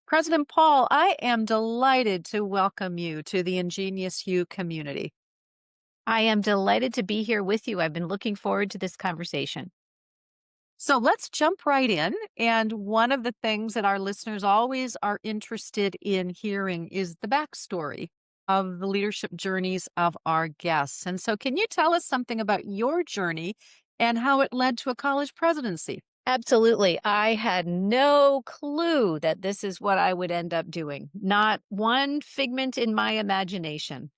President Paul, I am delighted to welcome you to the Ingenious You community. I am delighted to be here with you. I've been looking forward to this conversation. So let's jump right in. And one of the things that our listeners always are interested in hearing is the backstory of the leadership journeys of our guests. And so, can you tell us something about your journey and how it led to a college presidency? Absolutely. I had no clue that this is what I would end up doing. Not one figment in my imagination.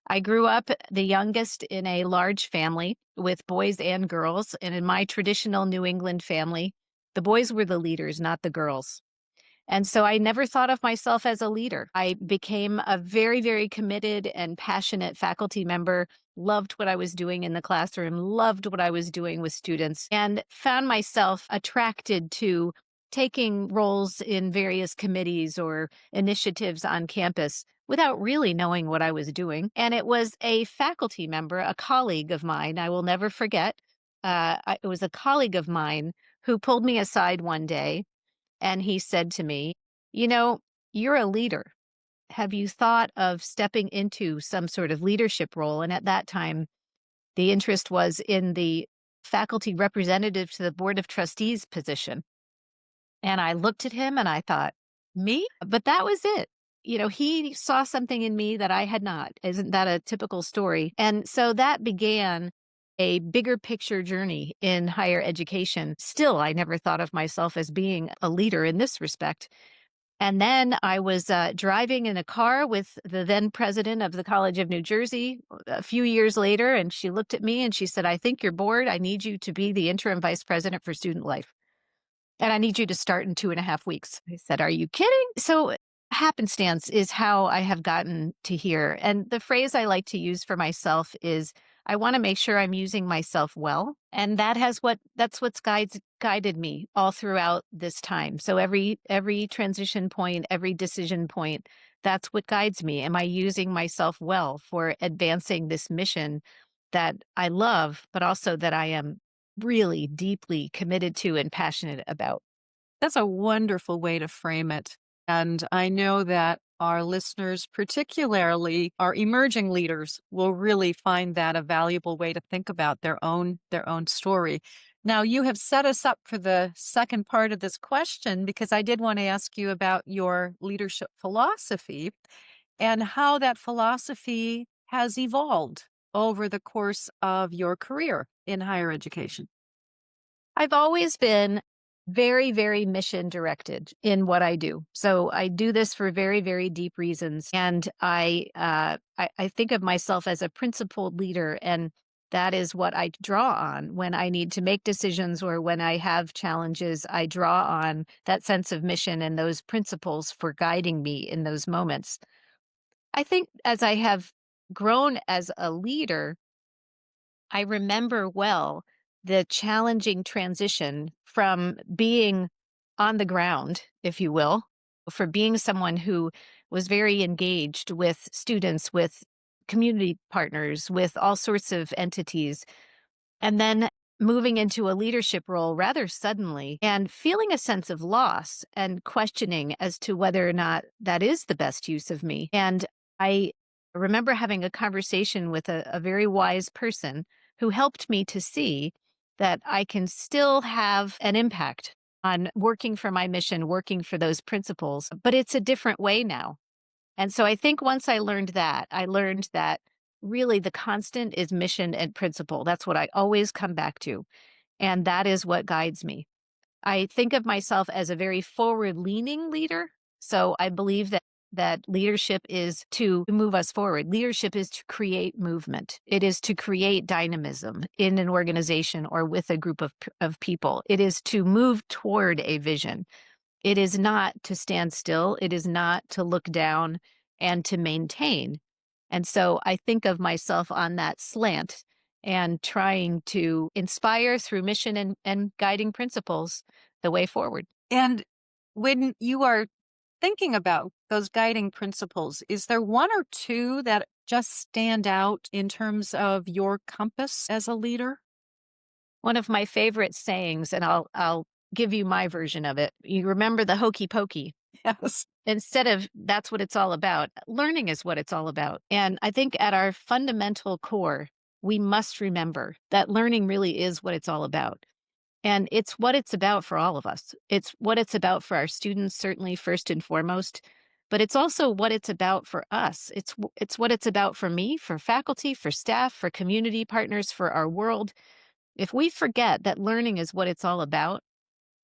I grew up the youngest in a large family with boys and girls. And in my traditional New England family, the boys were the leaders, not the girls. And so I never thought of myself as a leader. I became a very, very committed and passionate faculty member, loved what I was doing in the classroom, loved what I was doing with students, and found myself attracted to taking roles in various committees or initiatives on campus without really knowing what I was doing. And it was a faculty member, a colleague of mine, I will never forget. It was a colleague of mine who pulled me aside one day and he said to me, "You know, you're a leader. Have you thought of stepping into some sort of leadership role?" And at that time, the interest was in the faculty representative to the Board of Trustees position. And I looked at him and I thought, "Me?" But that was it. He saw something in me that I had not. Isn't that a typical story? And so that began a bigger picture journey in higher education. Still, I never thought of myself as being a leader in this respect. And then I was driving in a car with the then president of the College of New Jersey a few years later, and she looked at me and she said, "I think you're bored. I need you to be the interim vice president for student life. And I need you to start in 2.5 weeks." I said, "Are you kidding?" So happenstance is how I have gotten to here. And the phrase I like to use for myself is I want to make sure I'm using myself well. And that's what's guided me all throughout this time. So every transition point, every decision point, that's what guides me. Am I using myself well for advancing this mission that I love, but also that I am really deeply committed to and passionate about? That's a wonderful way to frame it. And I know that our listeners, particularly our emerging leaders, will really find that a valuable way to think about their own story. Now, you have set us up for the second part of this question because I did want to ask you about your leadership philosophy and how that philosophy has evolved over the course of your career in higher education. I've always been very, very mission directed in what I do. So I do this for very, very deep reasons. And I think of myself as a principled leader. And that is what I draw on when I need to make decisions or when I have challenges. I draw on that sense of mission and those principles for guiding me in those moments. I think as I have grown as a leader, I remember well the challenging transition from being on the ground, if you will, for being someone who was very engaged with students, with community partners, with all sorts of entities, and then moving into a leadership role rather suddenly and feeling a sense of loss and questioning as to whether or not that is the best use of me. And I remember having a conversation with a very wise person who helped me to see that I can still have an impact on working for my mission, working for those principles, but it's a different way now. And so I think once I learned that really the constant is mission and principle. That's what I always come back to. And that is what guides me. I think of myself as a very forward leaning leader. So I believe that leadership is to move us forward. Leadership is to create movement. It is to create dynamism in an organization or with a group of people. It is to move toward a vision. It is not to stand still. It is not to look down and to maintain. And so I think of myself on that slant and trying to inspire through mission and guiding principles the way forward. And when you are thinking about those guiding principles, is there one or two that just stand out in terms of your compass as a leader? One of my favorite sayings, and I'll give you my version of it. You remember the hokey pokey. Yes. Instead of that's what it's all about, learning is what it's all about. And I think at our fundamental core, we must remember that learning really is what it's all about. And it's what it's about for all of us. It's what it's about for our students, certainly first and foremost, but it's also what it's about for us. It's what it's about for me, for faculty, for staff, for community partners, for our world. If we forget that learning is what it's all about,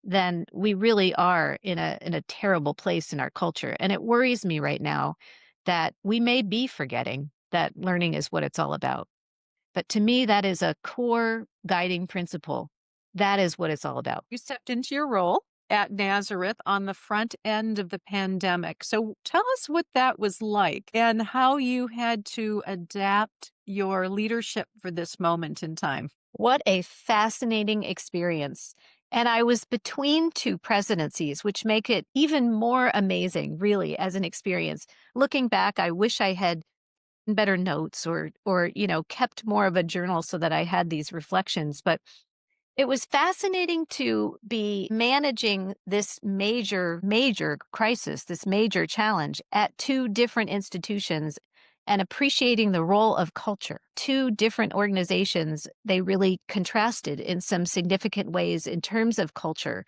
then we really are in a terrible place in our culture. And it worries me right now that we may be forgetting that learning is what it's all about. But to me, that is a core guiding principle. That is what it's all about. You stepped into your role at Nazareth on the front end of the pandemic. So tell us what that was like and how you had to adapt your leadership for this moment in time. What a fascinating experience. And I was between two presidencies, which make it even more amazing, really, as an experience. Looking back, I wish I had better notes or kept more of a journal so that I had these reflections. But it was fascinating to be managing this major crisis, this major challenge at two different institutions and appreciating the role of culture. Two different organizations, they really contrasted in some significant ways in terms of culture.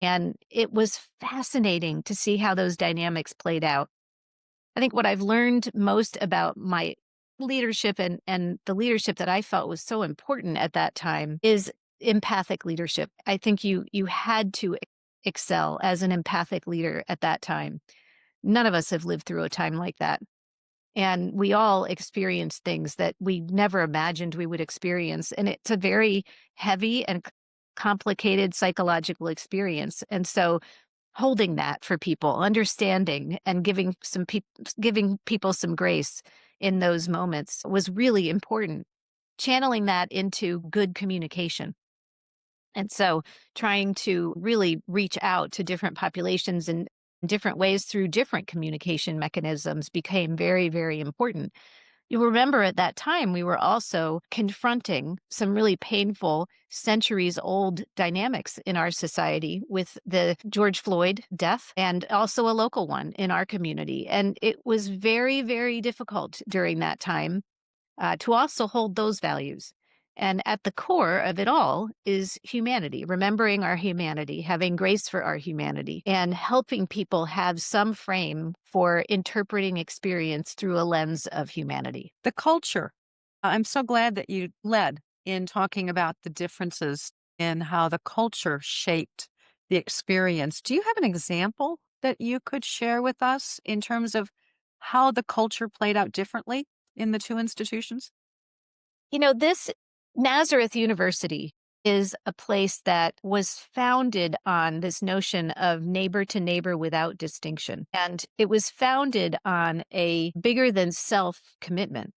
And it was fascinating to see how those dynamics played out. I think what I've learned most about my leadership and the leadership that I felt was so important at that time is empathic leadership. I think you had to excel as an empathic leader at that time. None of us have lived through a time like that. And we all experience things that we never imagined we would experience. And it's a very heavy and complicated psychological experience. And so holding that for people, understanding and giving people some grace in those moments was really important. Channeling that into good communication. And so trying to really reach out to different populations in different ways through different communication mechanisms became very, very important. You remember at that time, we were also confronting some really painful, centuries old dynamics in our society with the George Floyd death and also a local one in our community. And it was very, very difficult during that time to also hold those values. And at the core of it all is humanity, remembering our humanity, having grace for our humanity, and helping people have some frame for interpreting experience through a lens of humanity. The culture. I'm so glad that you led in talking about the differences in how the culture shaped the experience. Do you have an example that you could share with us in terms of how the culture played out differently in the two institutions? This Nazareth University is a place that was founded on this notion of neighbor to neighbor without distinction. And it was founded on a bigger than self commitment.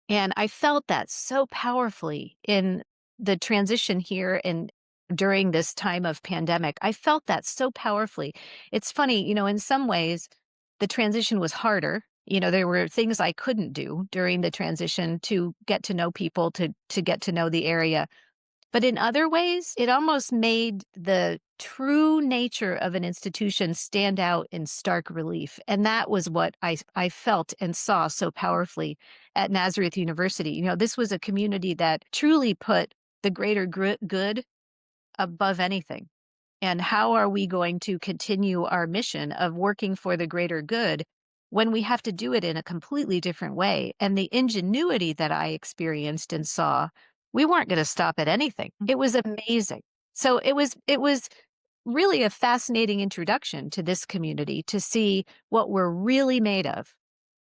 And I felt that so powerfully in the transition here and during this time of pandemic. I felt that so powerfully. It's funny, in some ways, the transition was harder. There were things I couldn't do during the transition to get to know people, to get to know the area. But in other ways, it almost made the true nature of an institution stand out in stark relief. And that was what I felt and saw so powerfully at Nazareth University. This was a community that truly put the greater good above anything. And how are we going to continue our mission of working for the greater good when we have to do it in a completely different way? And the ingenuity that I experienced and saw, we weren't going to stop at anything. It was amazing. So it was really a fascinating introduction to this community to see what we're really made of.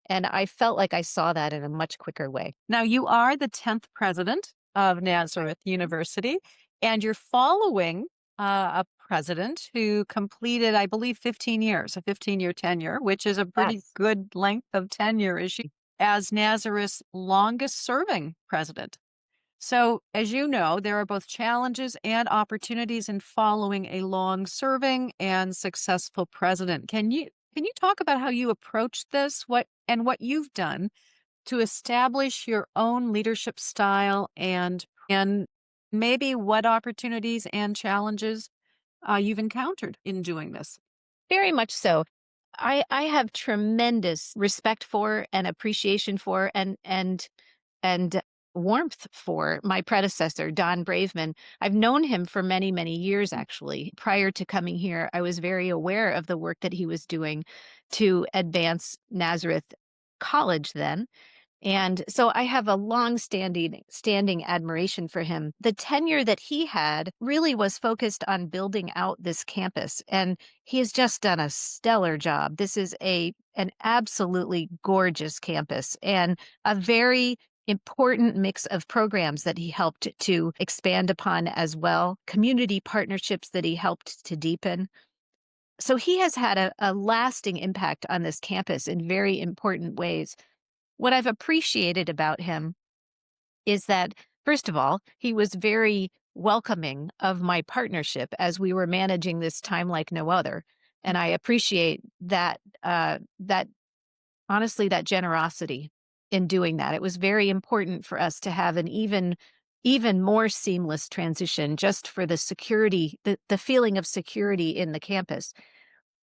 And I felt like I saw that in a much quicker way. Now, you are the 10th president of Nazareth University, and you're following a president who completed, I believe, 15 years, a 15-year tenure, which is a pretty Yes. good length of tenure as she as Nazareth's longest serving president. So, as you know, there are both challenges and opportunities in following a long serving and successful president. Can you talk about how you approached this, what you've done to establish your own leadership style and maybe what opportunities and challenges you've encountered in doing this. Very much so. I have tremendous respect for and appreciation for and warmth for my predecessor, Don Braveman. I've known him for many, many years, actually. Prior to coming here, I was very aware of the work that he was doing to advance Nazareth College then. And so I have a long standing admiration for him. The tenure that he had really was focused on building out this campus, and he has just done a stellar job. This is a an absolutely gorgeous campus and a very important mix of programs that he helped to expand upon as well, community partnerships that he helped to deepen. So he has had a lasting impact on this campus in very important ways. What I've appreciated about him is that, first of all, he was very welcoming of my partnership as we were managing this time like no other. And I appreciate that honestly, that generosity in doing that. It was very important for us to have an even more seamless transition just for the security, the feeling of security in the campus.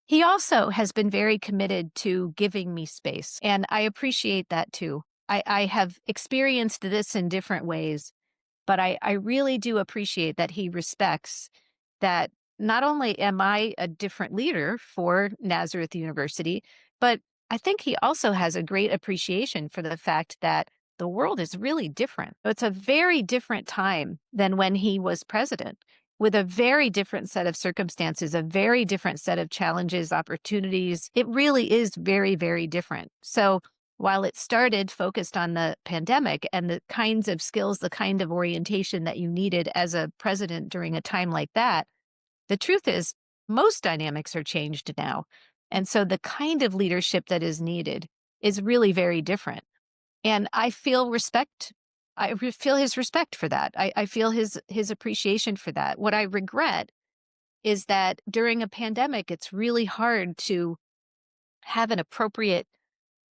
He also has been very committed to giving me space, and I appreciate that too. I have experienced this in different ways, but I really do appreciate that he respects that not only am I a different leader for Nazareth University, but I think he also has a great appreciation for the fact that the world is really different. It's a very different time than when he was president, with a very different set of circumstances, a very different set of challenges, opportunities. It really is very, very different. So while it started focused on the pandemic and the kinds of skills, the kind of orientation that you needed as a president during a time like that, the truth is most dynamics are changed now. And so the kind of leadership that is needed is really very different. And I feel respect. Feel his respect for that. I feel his appreciation for that. What I regret is that during a pandemic, it's really hard to have an appropriate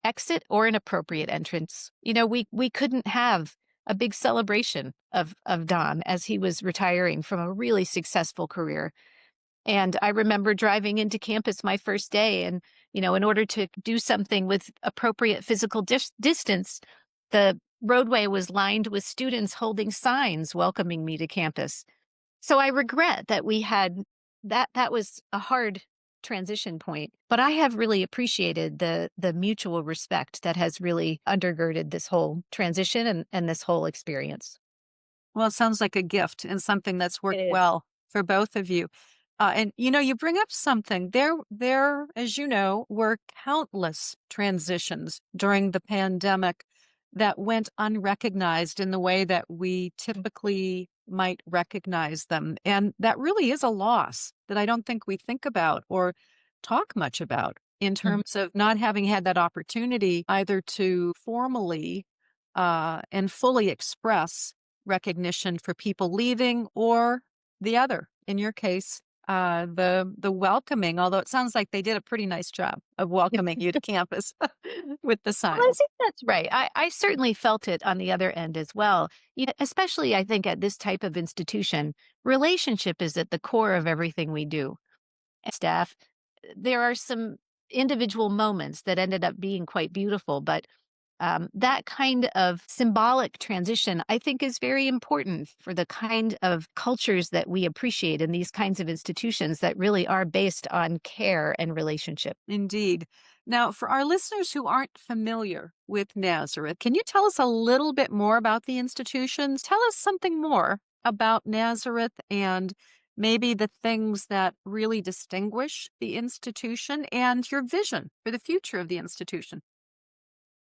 exit or an appropriate entrance. We couldn't have a big celebration of Don as he was retiring from a really successful career. And I remember driving into campus my first day and, in order to do something with appropriate physical distance, the roadway was lined with students holding signs welcoming me to campus. So I regret that we had that was a hard transition point, but I have really appreciated the mutual respect that has really undergirded this whole transition and this whole experience. Well, it sounds like a gift and something that's It worked is. well for both of you. And you bring up something. There, as you know, were countless transitions during the pandemic that went unrecognized in the way that we typically might recognize them. And that really is a loss that I don't think we think about or talk much about in Mhm. terms of not having had that opportunity either to formally and fully express recognition for people leaving or the other. In your case, the welcoming, although it sounds like they did a pretty nice job of welcoming you to campus with the Well, I signs. think that's right. I certainly felt it on the other end as well. Especially I think at this type of institution, relationship is at the core of everything we do. Staff, there are some individual moments that ended up being quite beautiful, but that kind of symbolic transition, I think, is very important for the kind of cultures that we appreciate in these kinds of institutions that really are based on care and relationship. Indeed. Now, for our listeners who aren't familiar with Nazareth, can you tell us a little bit more about the institutions? Tell us something more about Nazareth and maybe the things that really distinguish the institution and your vision for the future of the institution.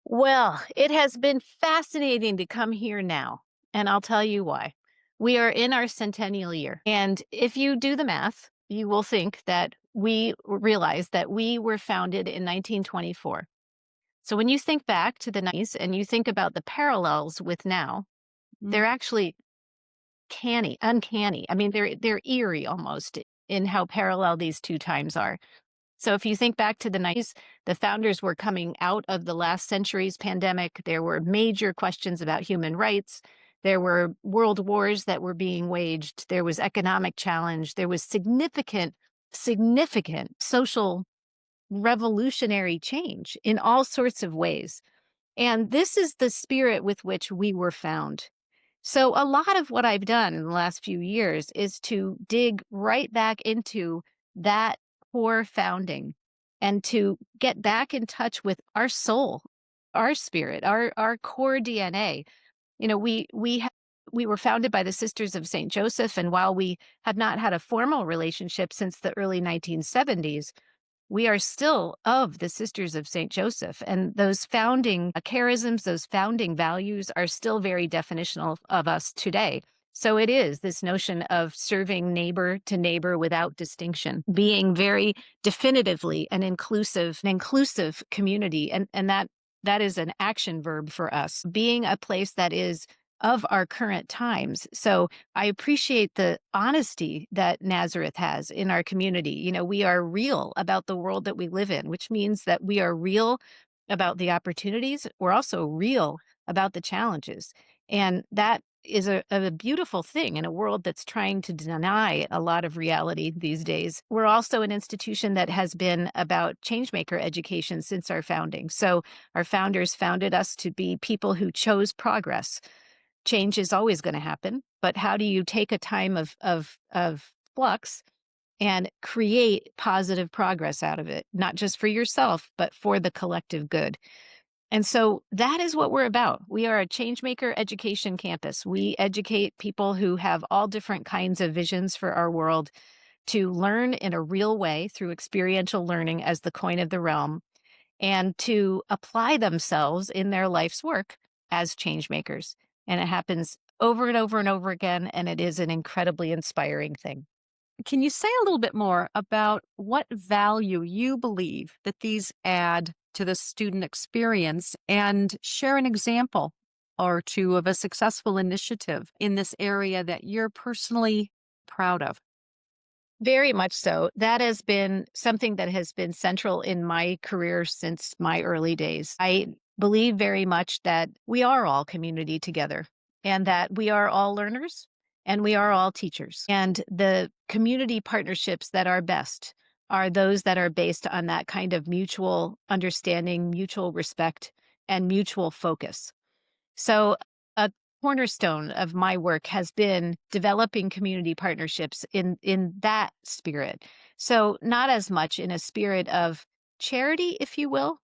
Well, it has been fascinating to come here now, and I'll tell you why. We are in our centennial year, and if you do the math, you will think that we realize that we were founded in 1924. So when you think back to the 90s and you think about the parallels with now, Mm, they're actually uncanny. I mean, they're eerie almost in how parallel these two times are. So if you think back to the 90s, the founders were coming out of the last century's pandemic. There were major questions about human rights. There were world wars that were being waged. There was economic challenge. There was significant social revolutionary change in all sorts of ways. And this is the spirit with which we were found. So, a lot of what I've done in the last few years is to dig right back into that core founding and to get back in touch with our soul, our spirit, our core DNA. You know, we were founded by the Sisters of St. Joseph, and while we have not had a formal relationship since the early 1970s, we are still of the Sisters of St. Joseph. And those founding charisms, those founding values are still very definitional of us today. So it is this notion of serving neighbor to neighbor without distinction, being very definitively an inclusive community. And that is an action verb for us, being a place that is of our current times. So I appreciate the honesty that Nazareth has in our community. You know, we are real about the world that we live in, which means that we are real about the opportunities. We're also real about the challenges. And that is a beautiful thing in a world that's trying to deny a lot of reality these days. We're also an institution that has been about changemaker education since our founding. So our founders founded us to be people who chose progress. Change is always going to happen, but how do you take a time of flux and create positive progress out of it, not just for yourself, but for the collective good? And so that is what we're about. We are a changemaker education campus. We educate people who have all different kinds of visions for our world to learn in a real way through experiential learning as the coin of the realm, and to apply themselves in their life's work as change makers. And it happens over and over and over again. And it is an incredibly inspiring thing. Can you say a little bit more about what value you believe that these add to the student experience and share an example or two of a successful initiative in this area that you're personally proud of? Very much so. That has been something that has been central in my career since my early days. I believe very much that we are all community together and that we are all learners and we are all teachers. And the community partnerships that are best are those that are based on that kind of mutual understanding, mutual respect, and mutual focus. So, a cornerstone of my work has been developing community partnerships in that spirit. So, not as much in a spirit of charity, if you will,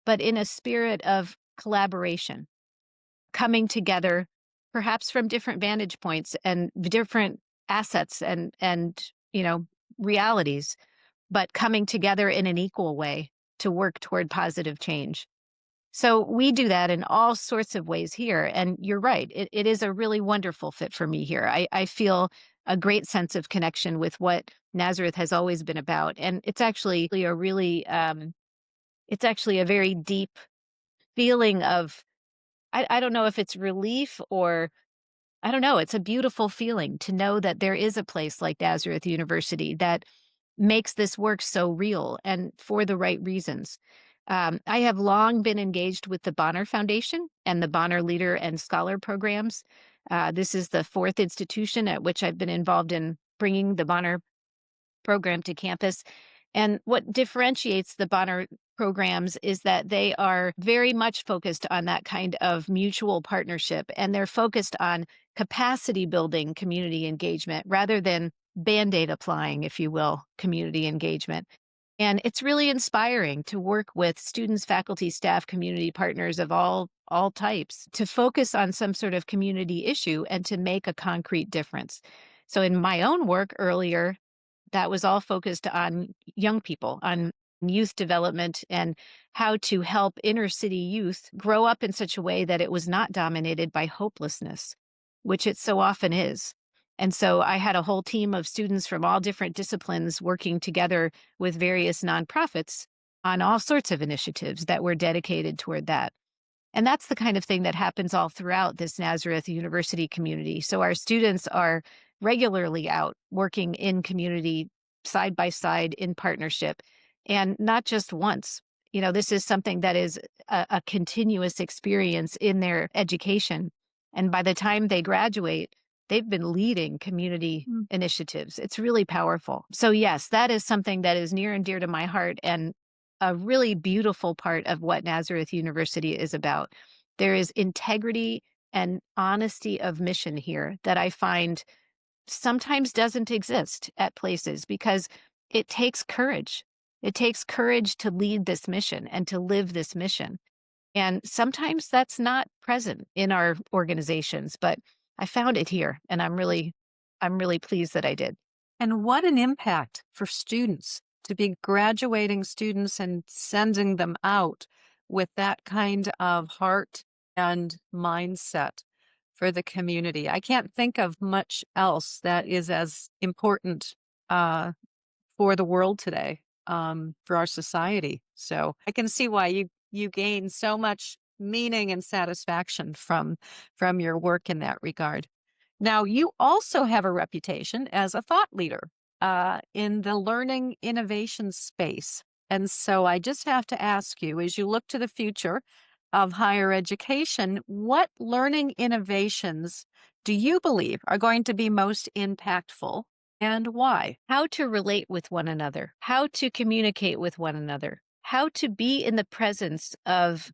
but in a spirit of collaboration, coming together, perhaps from different vantage points and different assets and realities, but coming together in an equal way to work toward positive change. So we do that in all sorts of ways here. And you're right, it is a really wonderful fit for me here. I feel a great sense of connection with what Nazareth has always been about. And it's actually a very deep feeling of, I don't know if it's relief or I don't know. It's a beautiful feeling to know that there is a place like Nazareth University that makes this work so real and for the right reasons. I have long been engaged with the Bonner Foundation and the Bonner Leader and Scholar programs. This is the fourth institution at which I've been involved in bringing the Bonner program to campus. And what differentiates the Bonner programs is that they are very much focused on that kind of mutual partnership, and they're focused on capacity building community engagement rather than band aid applying, if you will, community engagement. And it's really inspiring to work with students, faculty, staff, community partners of all types to focus on some sort of community issue and to make a concrete difference. So in my own work earlier, that was all focused on young people, on youth development and how to help inner city youth grow up in such a way that it was not dominated by hopelessness, which it so often is. And so I had a whole team of students from all different disciplines working together with various nonprofits on all sorts of initiatives that were dedicated toward that. And that's the kind of thing that happens all throughout this Nazareth University community. So our students are regularly out working in community side by side in partnership. and not just once. This is something that is a continuous experience in their education. And by the time they graduate, they've been leading community Mm. initiatives. It's really powerful. So, yes, that is something that is near and dear to my heart and a really beautiful part of what Nazareth University is about. There is integrity and honesty of mission here that I find sometimes doesn't exist at places because it takes courage. It takes courage to lead this mission and to live this mission. And sometimes that's not present in our organizations, but I found it here and I'm really pleased that I did. And what an impact for students to be graduating students and sending them out with that kind of heart and mindset for the community. I can't think of much else that is as important uh, for the world today, for our society. So I can see why you gain so much meaning and satisfaction from your work in that regard. Now, you also have a reputation as a thought leader in the learning innovation space. And so I just have to ask you, as you look to the future of higher education, what learning innovations do you believe are going to be most impactful and why? How to relate with one another, how to communicate with one another, how to be in the presence of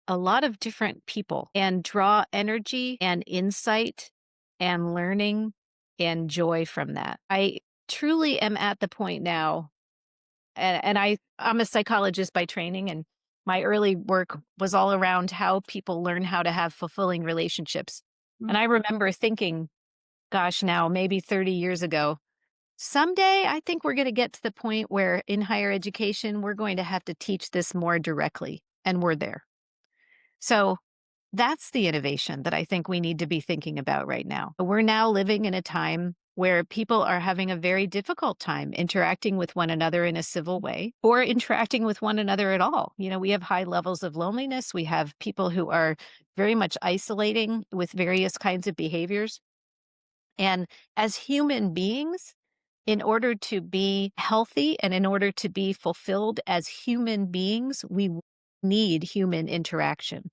a lot of different people and draw energy and insight and learning and joy from that. I truly am at the point now, and I'm a psychologist by training, and my early work was all around how people learn how to have fulfilling relationships. Mm. And I remember thinking, gosh, now maybe 30 years ago, someday I think we're going to get to the point where in higher education, we're going to have to teach this more directly, and we're there. So that's the innovation that I think we need to be thinking about right now. We're now living in a time where people are having a very difficult time interacting with one another in a civil way or interacting with one another at all. We have high levels of loneliness. We have people who are very much isolating with various kinds of behaviors. And as human beings, in order to be healthy and in order to be fulfilled as human beings, we need human interaction.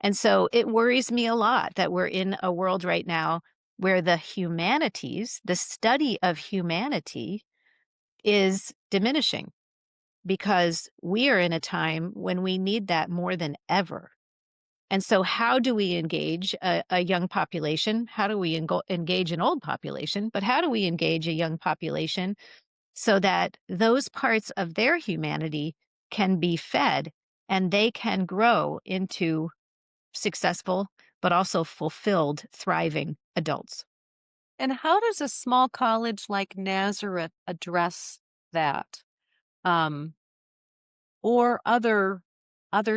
And so it worries me a lot that we're in a world right now where the humanities, the study of humanity, is diminishing because we are in a time when we need that more than ever. And so, how do we engage a young population? How do we engage an old population? But how do we engage a young population so that those parts of their humanity can be fed and they can grow into successful, but also fulfilled, thriving adults? And how does a small college like Nazareth address that? Um, or other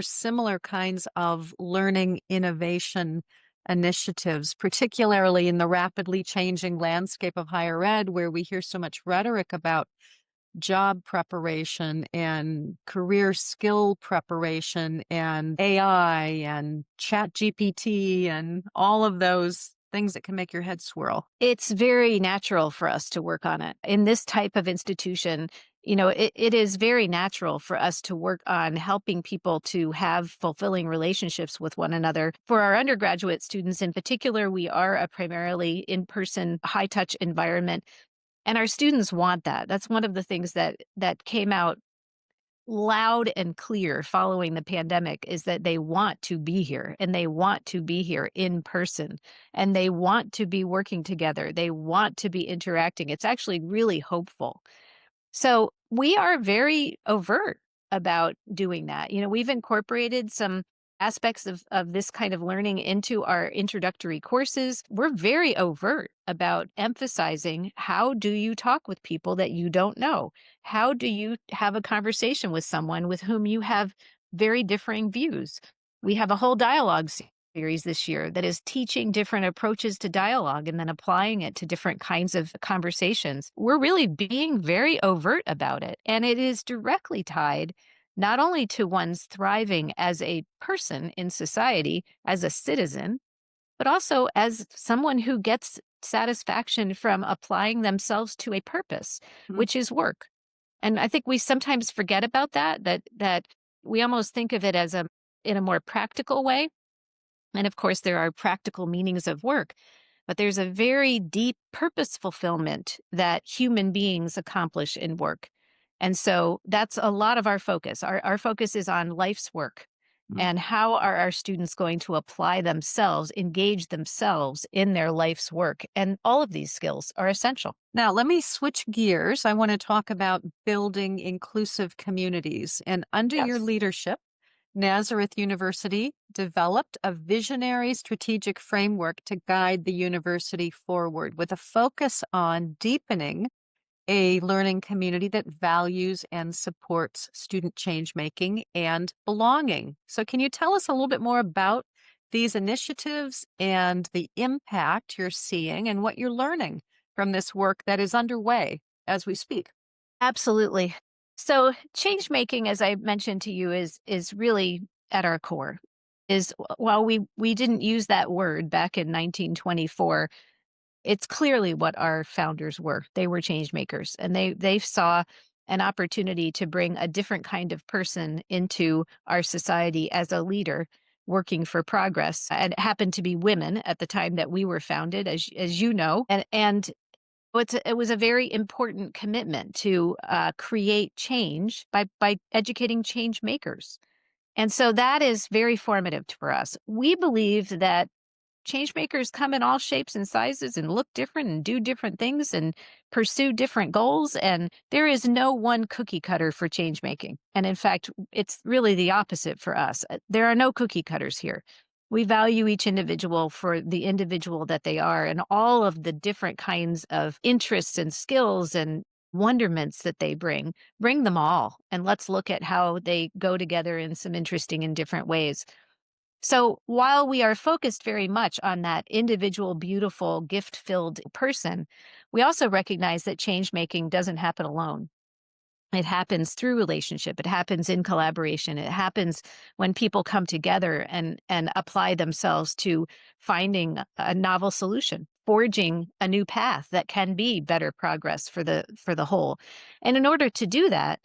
similar kinds of learning innovation initiatives, particularly in the rapidly changing landscape of higher ed, where we hear so much rhetoric about job preparation and career skill preparation and AI and chat GPT and all of those things that can make your head swirl. It's very natural for us to work on it. In this type of institution, it is very natural for us to work on helping people to have fulfilling relationships with one another. For our undergraduate students in particular, we are a primarily in person, high touch environment. And our students want that. That's one of the things that came out loud and clear following the pandemic is that they want to be here and they want to be here in person and they want to be working together. They want to be interacting. It's actually really hopeful. So we are very overt about doing that. We've incorporated some aspects of this kind of learning into our introductory courses. We're very overt about emphasizing how do you talk with people that you don't know? How do you have a conversation with someone with whom you have very differing views? We have a whole dialogue series this year that is teaching different approaches to dialogue and then applying it to different kinds of conversations. We're really being very overt about it. And it is directly tied not only to one's thriving as a person in society, as a citizen, but also as someone who gets satisfaction from applying themselves to a purpose, Mm. which is work. And I think we sometimes forget about that we almost think of it as a in a more practical way. And of course, there are practical meanings of work, but there's a very deep purpose fulfillment that human beings accomplish in work. And so that's a lot of our focus. Our focus is on life's work Mm. and how are our students going to apply themselves, engage themselves in their life's work. And all of these skills are essential. Now, let me switch gears. I want to talk about building inclusive communities. And under your Yes. leadership, Nazareth University developed a visionary strategic framework to guide the university forward with a focus on deepening a learning community that values and supports student change making and belonging. So, can you tell us a little bit more about these initiatives and the impact you're seeing and what you're learning from this work that is underway as we speak? Absolutely. So change making, as I mentioned to you, is really at our core. Is while we didn't use that word back in 1924, it's clearly what our founders were. They were change makers, and they saw an opportunity to bring a different kind of person into our society as a leader working for progress. And it happened to be women at the time that we were founded, as you know, and it was a very important commitment to create change by educating change makers. And so that is very formative for us. We believe that change makers come in all shapes and sizes and look different and do different things and pursue different goals. And there is no one cookie cutter for change making. And in fact, it's really the opposite for us. There are no cookie cutters here. We value each individual for the individual that they are and all of the different kinds of interests and skills and wonderments that they bring them all. And let's look at how they go together in some interesting and different ways. So while we are focused very much on that individual, beautiful, gift filled person, we also recognize that change making doesn't happen alone. It happens through relationship. It happens in collaboration. It happens when people come together and apply themselves to finding a novel solution, forging a new path that can be better progress for the whole. And in order to do that,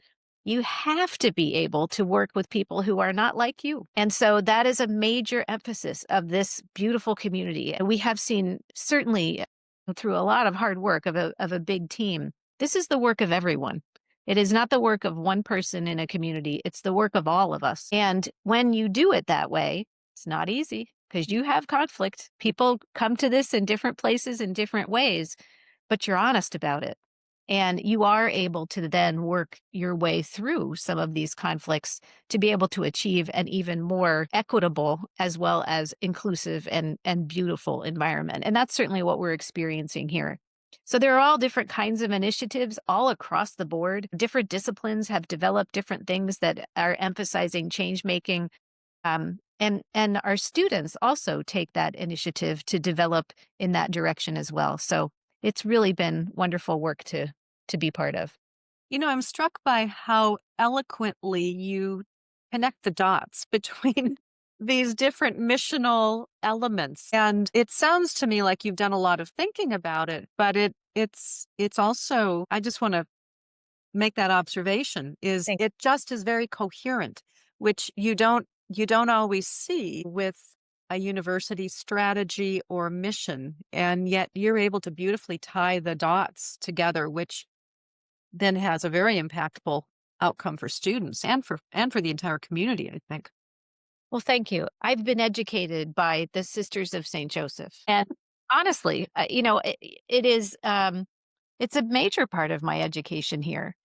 you have to be able to work with people who are not like you. And so that is a major emphasis of this beautiful community. And we have seen certainly through a lot of hard work of a big team. This is the work of everyone. It is not the work of one person in a community, it's the work of all of us. And when you do it that way, it's not easy because you have conflict. People come to this in different places in different ways, but you're honest about it. And you are able to then work your way through some of these conflicts to be able to achieve an even more equitable as well as inclusive and beautiful environment. And that's certainly what we're experiencing here. So there are all different kinds of initiatives all across the board. Different disciplines have developed different things that are emphasizing change making. And our students also take that initiative to develop in that direction as well. So it's really been wonderful work to be part of. You know, I'm struck by how eloquently you connect the dots between these different missional elements. And it sounds to me like you've done a lot of thinking about it, but it's also I just want to make that observation is Thank it just is very coherent, which you don't always see with a university strategy or mission. And yet you're able to beautifully tie the dots together, which then has a very impactful outcome for students and for the entire community, I think. Well, thank you. I've been educated by the Sisters of St. Joseph. And honestly, it is it's a major part of my education here.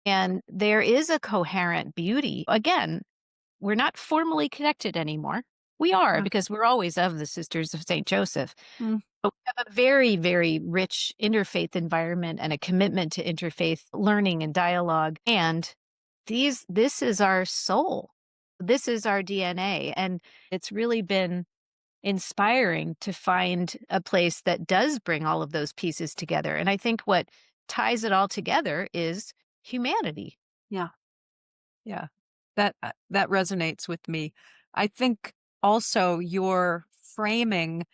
And there is a coherent beauty. Again, we're not formally connected anymore. We are Yeah. because we're always of the Sisters of St. Joseph. Mm. But we have a very, very rich interfaith environment and a commitment to interfaith learning and dialogue. And this is our soul. This is our DNA. And it's really been inspiring to find a place that does bring all of those pieces together. And I think what ties it all together is humanity. Yeah. Yeah. That resonates with me. I think also you're framing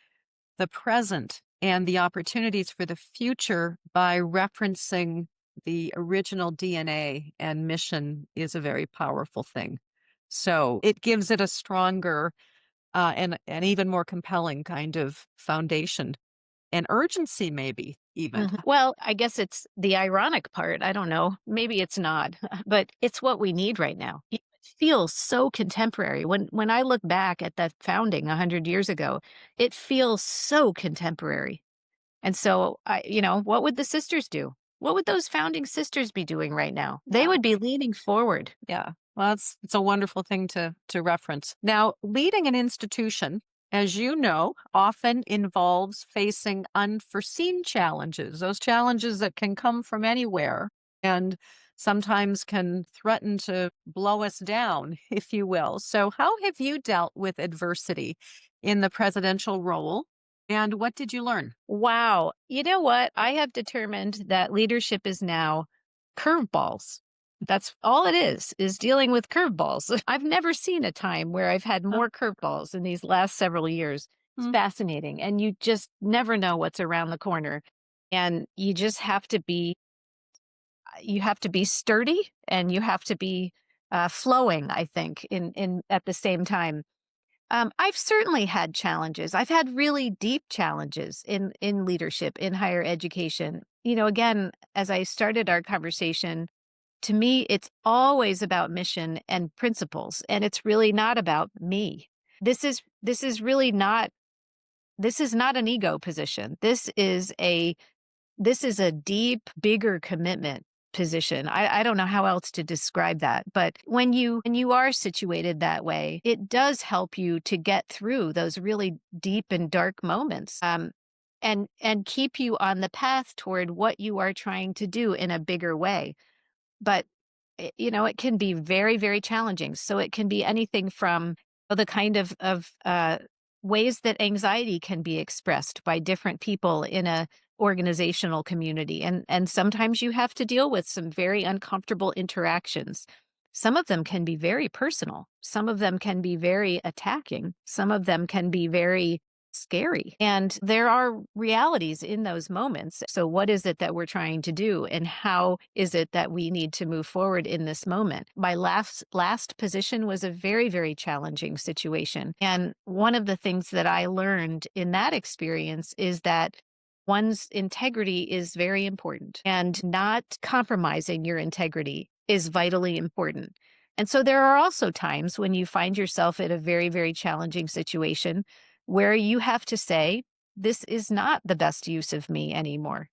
the present and the opportunities for the future by referencing the original DNA and mission is a very powerful thing. So it gives it a stronger and even more compelling kind of foundation and urgency, maybe even. Mhm. Well, I guess it's the ironic part. I don't know. Maybe it's not, but it's what we need right now. It feels so contemporary. When I look back at that founding 100 years ago, it feels so contemporary. And so what would the sisters do? What would those founding sisters be doing right now? They Yeah. would be leaning forward. Yeah. Well, it's a wonderful thing to reference. Now, leading an institution, as you know, often involves facing unforeseen challenges, those challenges that can come from anywhere and sometimes can threaten to blow us down, if you will. So, how have you dealt with adversity in the presidential role and what did you learn? Wow. You know what? I have determined that leadership is now curveballs. That's all it is dealing with curveballs. I've never seen a time where I've had Uh, more curveballs in these last several years. It's mm, fascinating. And you just never know what's around the corner. And you just have to be sturdy and you have to be flowing, I think, in at the same time. I've certainly had challenges. I've had really deep challenges in leadership in higher education. Again, as I started our conversation, to me, it's always about mission and principles, and it's really not about me. This is really not this is not an ego position. This is a deep, bigger commitment position. I don't know how else to describe that. But when you are situated that way, it does help you to get through those really deep and dark moments. And keep you on the path toward what you are trying to do in a bigger way. But it can be very, very challenging. So it can be anything from the kind of ways that anxiety can be expressed by different people in a organizational community, and sometimes you have to deal with some very uncomfortable interactions. Some of them can be very personal. Some of them can be very attacking. Some of them can be very scary. And there are realities in those moments. So, what is it that we're trying to do? And how is it that we need to move forward in this moment? My last position was a very, very challenging situation. And one of the things that I learned in that experience is that one's integrity is very important, and not compromising your integrity is vitally important. And so there are also times when you find yourself in a very, very challenging situation where you have to say, this is not the best use of me anymore.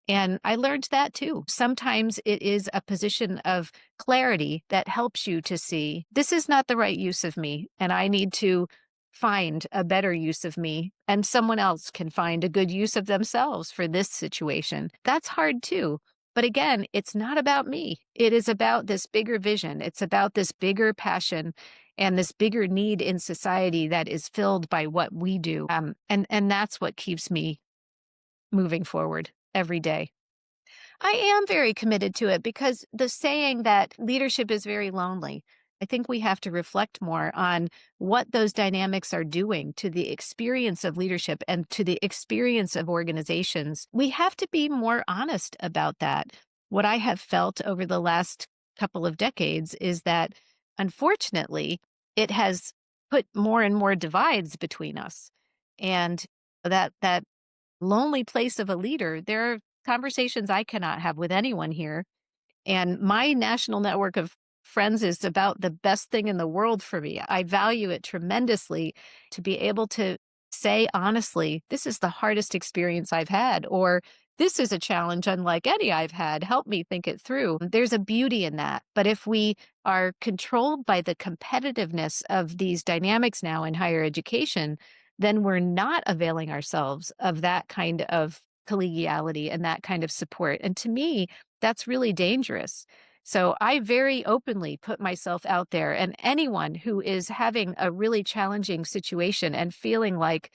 And I learned that too. Sometimes it is a position of clarity that helps you to see this is not the right use of me, and I need to find a better use of me, and someone else can find a good use of themselves for this situation. That's hard too. But again, it's not about me. It is about this bigger vision. It's about this bigger passion and this bigger need in society that is filled by what we do. And that's what keeps me moving forward every day. I am very committed to it because the saying that leadership is very lonely, I think we have to reflect more on what those dynamics are doing to the experience of leadership and to the experience of organizations. We have to be more honest about that. What I have felt over the last couple of decades is that, unfortunately, it has put more and more divides between us. And that lonely place of a leader, there are conversations I cannot have with anyone here. And my national network of friends is about the best thing in the world for me. I value it tremendously to be able to say honestly, this is the hardest experience I've had, or this is a challenge unlike any I've had. Help me think it through. There's a beauty in that. But if we are controlled by the competitiveness of these dynamics now in higher education, then we're not availing ourselves of that kind of collegiality and that kind of support. And to me, that's really dangerous. So I very openly put myself out there, and anyone who is having a really challenging situation and feeling like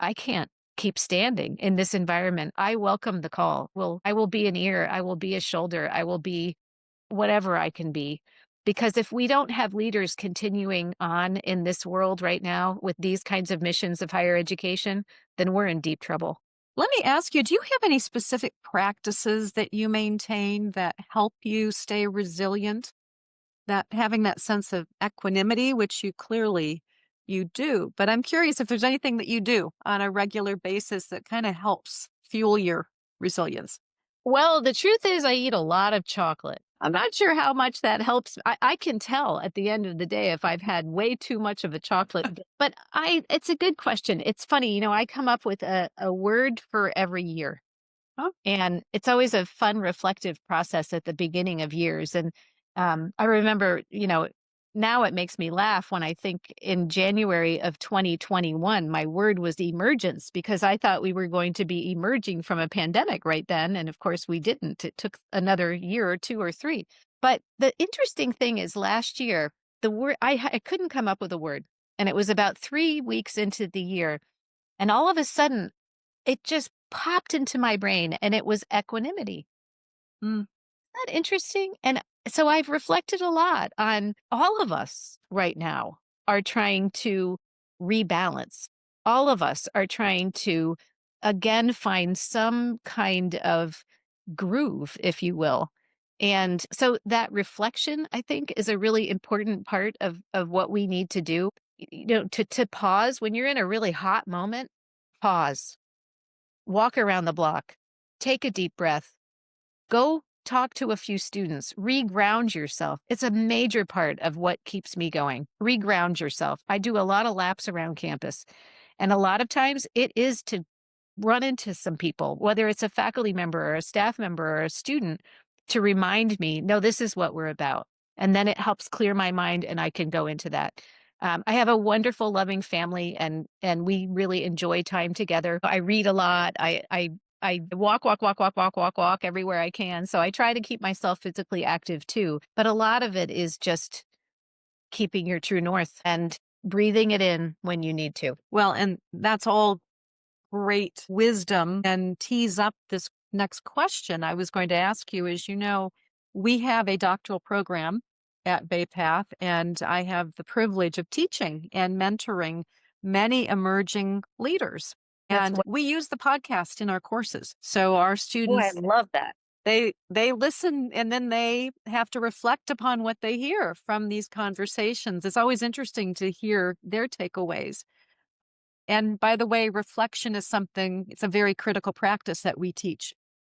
I can't keep standing in this environment, I welcome the call. I will be an ear, I will be a shoulder, I will be whatever I can be. Because if we don't have leaders continuing on in this world right now with these kinds of missions of higher education, then we're in deep trouble. Let me ask you, do you have any specific practices that you maintain that help you stay resilient? That having that sense of equanimity, which you do, but I'm curious if there's anything that you do on a regular basis that kind of helps fuel your resilience. Well, the truth is I eat a lot of chocolate. I'm not sure how much that helps. I can tell at the end of the day if I've had way too much of a chocolate, but it's a good question. It's funny, I come up with a word for every year. Oh, And it's always a fun reflective process at the beginning of years. And I remember, now it makes me laugh when I think in January of 2021, my word was emergence because I thought we were going to be emerging from a pandemic right then. And of course, we didn't. It took another year or two or three. But the interesting thing is last year, the word I couldn't come up with a word. And it was about 3 weeks into the year. And all of a sudden, it just popped into my brain, and it was equanimity. mm, Isn't that interesting? And so I've reflected a lot on all of us right now are trying to rebalance. All of us are trying to again find some kind of groove, if you will. And so that reflection, I think, is a really important part of what we need to do. To pause when you're in a really hot moment, pause, walk around the block, take a deep breath, go talk to a few students, reground yourself. It's a major part of what keeps me going. Reground yourself. I do a lot of laps around campus, and a lot of times it is to run into some people, whether it's a faculty member or a staff member or a student, to remind me, no, this is what we're about. And then it helps clear my mind and I can go into that. I have a wonderful, loving family, and we really enjoy time together. I read a lot. I walk everywhere I can. So I try to keep myself physically active too. But a lot of it is just keeping your true north and breathing it in when you need to. well, and that's all great wisdom and tease up this next question I was going to ask you is, we have a doctoral program at Bay Path, and I have the privilege of teaching and mentoring many emerging leaders. That's And what, we use the podcast in our courses. So our oh, I students, love that. they listen and then they have to reflect upon what they hear from these conversations. It's always interesting to hear their takeaways. And by the way, reflection is it's a very critical practice that we teach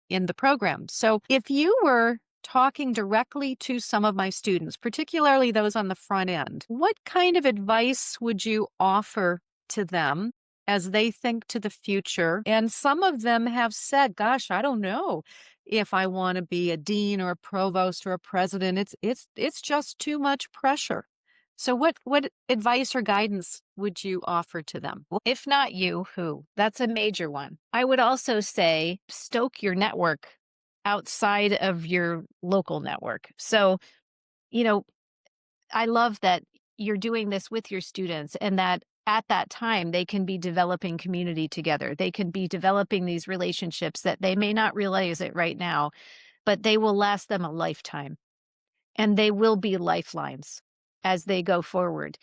in the program. So if you were talking directly to some of my students, particularly those on the front end, what kind of advice would you offer to them as they think to the future? And some of them have said, gosh, I don't know if I want to be a dean or a provost or a president. It's just too much pressure. So what advice or guidance would you offer to them? If not you, who? That's a major one. I would also say stoke your network outside of your local network. So, you know, I love that you're doing this with your students and that at that time they can be developing community together. They can be developing these relationships that they may not realize it right now, but they will last them a lifetime and they will be lifelines as they go forward.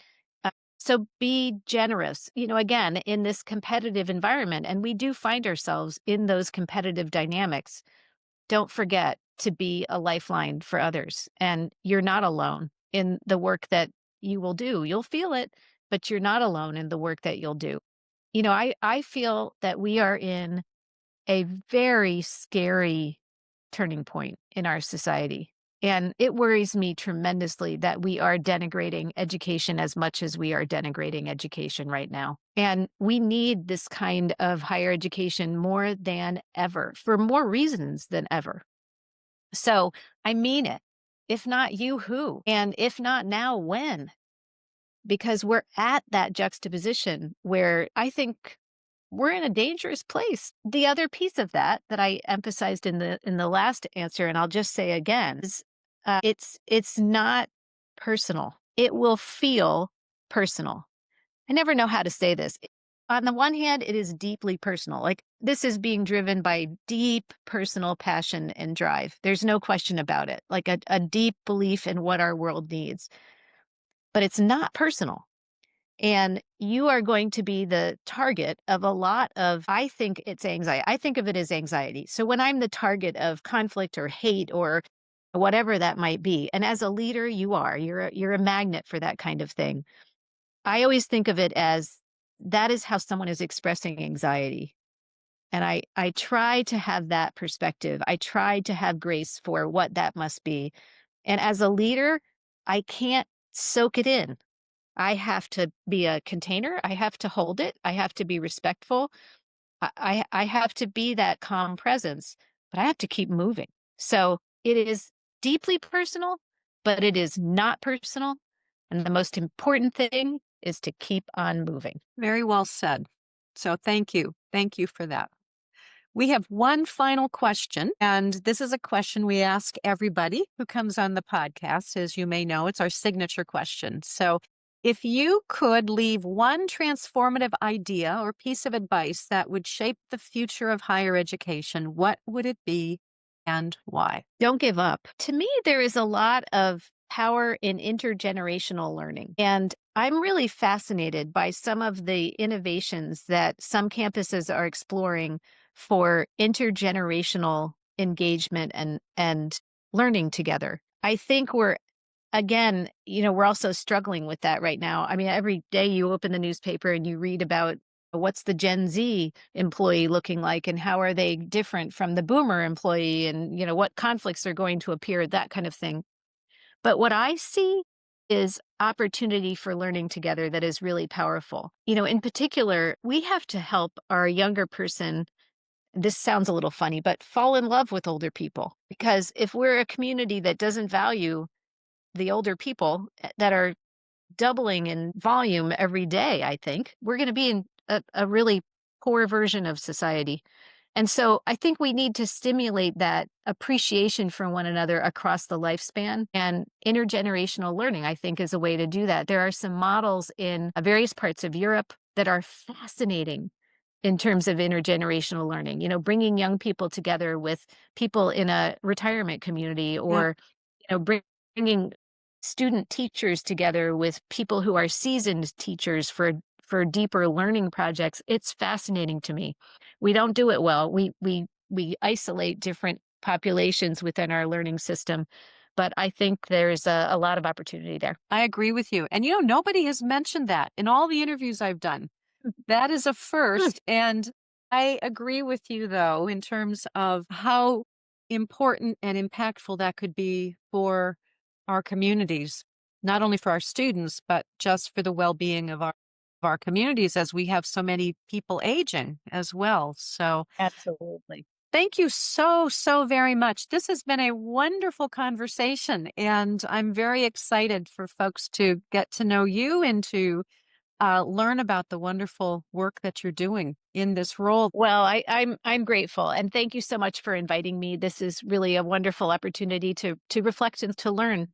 So be generous, again, in this competitive environment. And we do find ourselves in those competitive dynamics. Don't forget to be a lifeline for others. And you're not alone in the work that you will do. You'll feel it, but you're not alone in the work that you'll do. I feel that we are in a very scary turning point in our society. And it worries me tremendously that we are denigrating education as much as we are denigrating education right now. And we need this kind of higher education more than ever for more reasons than ever. So I mean it. If not you, who? And if not now, when? Because we're at that juxtaposition where I think we're in a dangerous place. The other piece of that I emphasized in the last answer, and I'll just say again, is it's not personal. It will feel personal. I never know how to say this. On the one hand, it is deeply personal. Like this is being driven by deep personal passion and drive. There's no question about it. Like a deep belief in what our world needs. But it's not personal. And you are going to be the target of a lot of, I think it's anxiety. I think of it as anxiety. So when I'm the target of conflict or hate or whatever that might be, and as a leader, you're a magnet for that kind of thing. I always think of it as that is how someone is expressing anxiety. And I try to have that perspective. I try to have grace for what that must be. And as a leader, I can't soak it in. I have to be a container. I have to hold it. I have to be respectful. I have to be that calm presence, but I have to keep moving. So it is deeply personal, but it is not personal. And the most important thing is to keep on moving. Very well said. So thank you. Thank you for that. We have one final question, and this is a question we ask everybody who comes on the podcast. As you may know, it's our signature question. So, if you could leave one transformative idea or piece of advice that would shape the future of higher education, what would it be and why? Don't give up. To me, there is a lot of power in intergenerational learning. And I'm really fascinated by some of the innovations that some campuses are exploring for intergenerational engagement and learning together. I think we're again, we're also struggling with that right now. I mean, every day you open the newspaper and you read about what's the Gen Z employee looking like and how are they different from the boomer employee and, what conflicts are going to appear, that kind of thing. But what I see is opportunity for learning together that is really powerful. In particular, we have to help our younger person. This sounds a little funny, but fall in love with older people. Because if we're a community that doesn't value the older people that are doubling in volume every day, I think, we're going to be in a really poor version of society. And so I think we need to stimulate that appreciation for one another across the lifespan, and intergenerational learning, I think, is a way to do that. There are some models in various parts of Europe that are fascinating in terms of intergenerational learning, bringing young people together with people in a retirement community Yep. or, bringing student teachers together with people who are seasoned teachers for deeper learning projects. It's fascinating to me. We don't do it well. We isolate different populations within our learning system, but I think there's a lot of opportunity there. I agree with you. And nobody has mentioned that in all the interviews I've done. That is a Hmm. first, and I agree with you, though, in terms of how important and impactful that could be for our communities, not only for our students, but just for the well-being of our communities as we have so many people aging as well. So, Absolutely. thank you so, so very much. This has been a wonderful conversation, and I'm very excited for folks to get to know you and to learn about the wonderful work that you're doing in this role. Well, I'm grateful, and thank you so much for inviting me. This is really a wonderful opportunity to reflect and to learn.